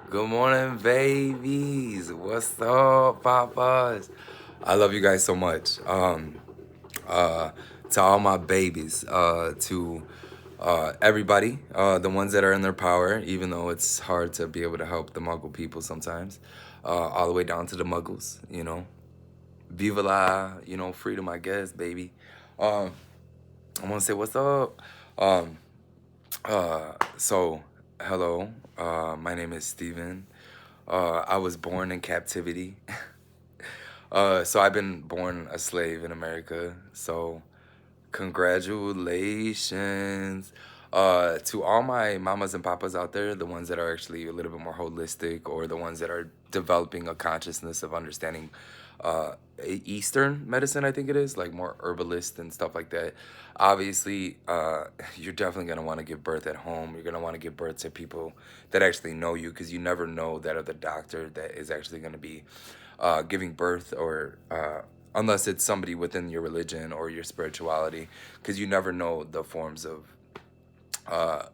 Good morning, babies. What's up, papas? I love you guys so much. Uh, to all my babies, to everybody, the ones that are in their power, even though it's hard to be able to help the Muggle people sometimes, all the way down to the Muggles, Viva la, freedom, I guess, baby. Um, I want to say what's up. Um, so, hello. My name is Steven. I was born in captivity. So I've been born a slave in America. So congratulations. To all my mamas and papas out there, the ones that are actually a little bit more holistic or the ones that are developing a consciousness of understanding Eastern medicine, I think it is, like more herbalist and stuff like that. Obviously, you're definitely going to want to give birth at home. You're going to want to give birth to people that actually know you because you never know that other doctor that is actually going to be giving birth or unless it's somebody within your religion or your spirituality, because you never know the forms of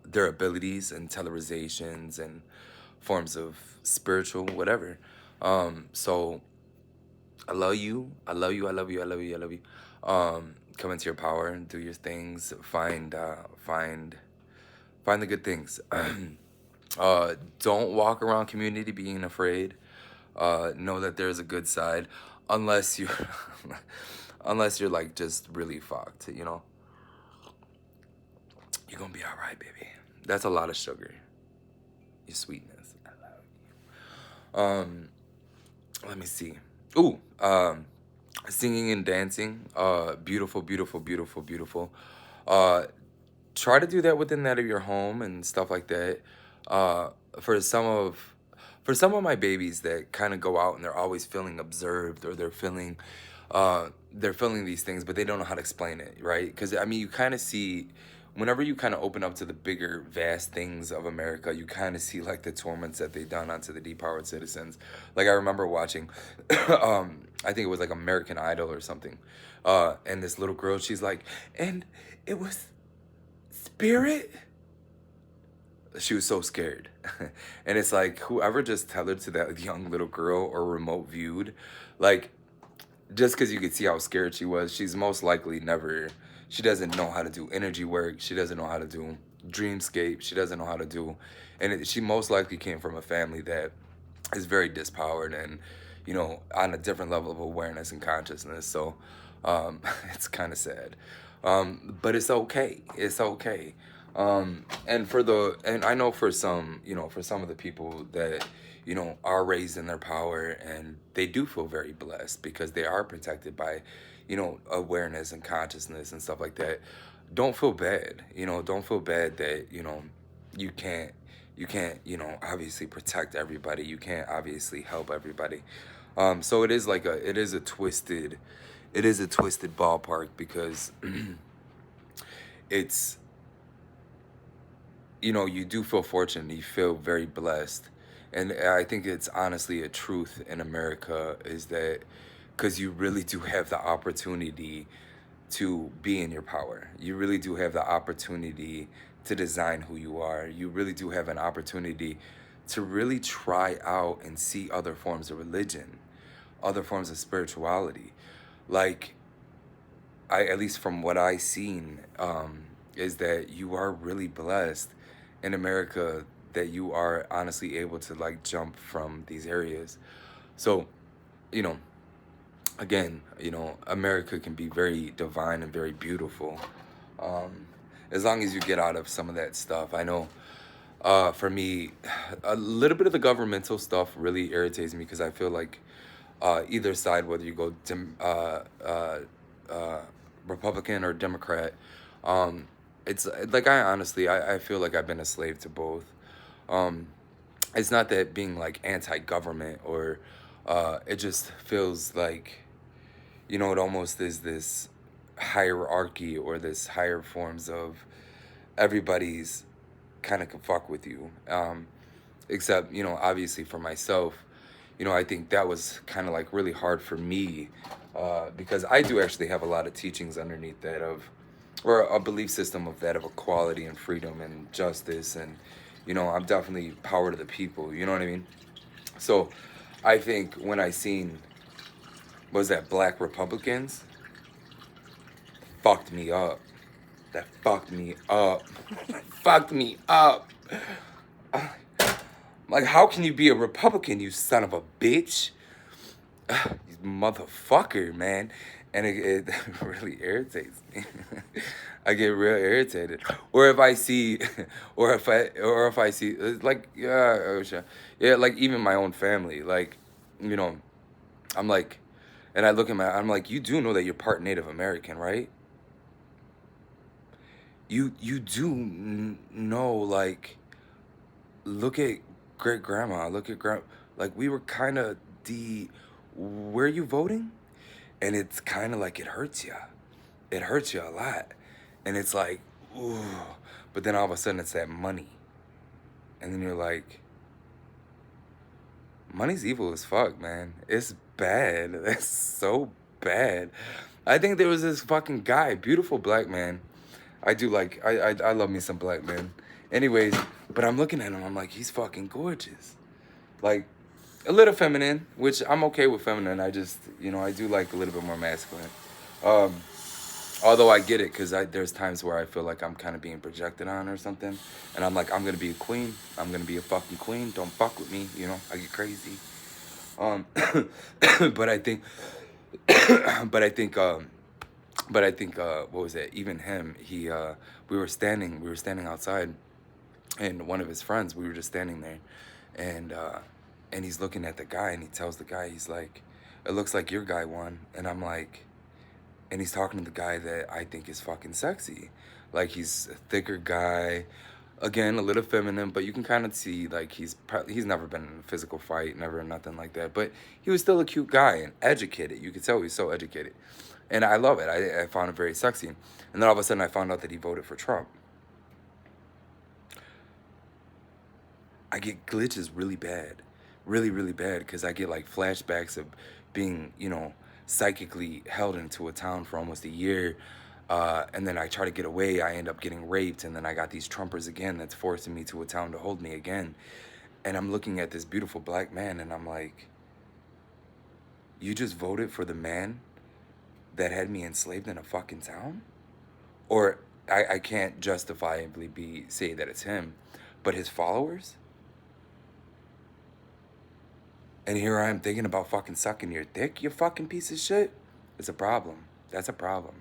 their abilities and telerizations and forms of spiritual whatever. So I love you. I love you. I love you. I love you. I love you. Come into your power and do your things. Find the good things. Don't walk around community being afraid. Know that there's a good side, unless you, unless you're like just really fucked. You're gonna be all right, baby. That's a lot of sugar. Your sweetness. I love you. Let me see. Ooh, singing and dancing. Beautiful, beautiful, beautiful, beautiful. Uh, Try to do that within that of your home and stuff like that. Uh, for some of for some of my babies that kind of go out and they're always feeling observed or they're feeling these things, but they don't know how to explain it, right? Because I mean, you kind of see whenever you kind of open up to the bigger, vast things of America, you kind of see like the torments that they've done onto the depowered citizens. Like I remember watching, I think it was like American Idol or something, and this little girl, she's like, and it was spirit. She was so scared. And it's like whoever just tethered to that young little girl or remote viewed, like just because you could see how scared she was, she's most likely never, she doesn't know how to do energy work. She doesn't know how to do dreamscape. She doesn't know how to do, she most likely came from a family that is very dispowered and, on a different level of awareness and consciousness. So it's kind of sad. But it's okay. It's okay. And I know for some, for some of the people that, are raised in their power and they do feel very blessed because they are protected by, awareness and consciousness and stuff like that. Don't feel bad. Don't feel bad that, you can't obviously protect everybody. You can't obviously help everybody. So it is a twisted ballpark because it's, you do feel fortunate. You feel very blessed. And I think it's honestly a truth in America is that because you really do have the opportunity to be in your power. You really do have the opportunity to design who you are. You really do have an opportunity to really try out and see other forms of religion, other forms of spirituality. Like, at least from what I seen, is that you are really blessed in America that you are honestly able to like jump from these areas. So, you know, again, America can be very divine and very beautiful, um, as long as you get out of some of that stuff. I know, for me, a little bit of the governmental stuff really irritates me because I feel like either side, whether you go uh, Republican or Democrat, um, it's like I feel like I've been a slave to both. Um, it's not that being like anti-government or it just feels like it almost is this hierarchy or this higher forms of everybody's kind of can fuck with you. Except, obviously for myself, I think that was kind of like really hard for me because I do actually have a lot of teachings underneath that of, or a belief system of that of equality and freedom and justice and, You know, I'm definitely power to the people. You know what I mean? So I think when I seen, was that Black Republicans, fucked me up. That fucked me up. Fucked me up. Like, how can you be a Republican, you son of a bitch? You motherfucker, man. And it really irritates me. I get real irritated. Or if I see, or if I see, like, yeah, oh, sure. Yeah, like even my own family, like, you know, I'm like, and I look at I'm like, you do know that you're part Native American, right? You do know, like, look at great grandma, look at like we were kind of where you voting? And it's kind of like it hurts you. It hurts you a lot. And it's like, ooh. But then all of a sudden it's that money. And then you're like, money's evil as fuck, man. It's bad. It's so bad. I think there was this fucking guy, beautiful black man. I do like, I love me some black men. Anyways, but I'm looking at him, I'm like, he's fucking gorgeous. Like, a little feminine, which I'm okay with feminine. I just, you know, I do like a little bit more masculine. Um, Although I get it, because there's times where I feel like I'm kind of being projected on or something. And I'm like, I'm going to be a queen. I'm going to be a fucking queen. Don't fuck with me. You know, I get crazy. Um, but I think, but I think, what was it? Even him, we were standing outside, and one of his friends, we were just standing there, and, and he's looking at the guy, and he tells the guy, he's like, it looks like your guy won. And I'm like, and he's talking to the guy that I think is fucking sexy. Like, he's a thicker guy, again, a little feminine, but you can kind of see, like, he's never been in a physical fight, never nothing like that, but he was still a cute guy and educated. You could tell he's so educated, and I love it. I found it very sexy. And then all of a sudden I found out that he voted for Trump. I get glitches really bad, really, really bad, because I get like flashbacks of being, you know, psychically held into a town for almost a year. And then I try to get away. I end up getting raped. And then I got these Trumpers again that's forcing me to a town to hold me again. And I'm looking at this beautiful black man, and I'm like, you just voted for the man that had me enslaved in a fucking town? Or I can't justifiably say that it's him, but his followers? And here I am thinking about fucking sucking your dick, you fucking piece of shit. It's a problem. That's a problem.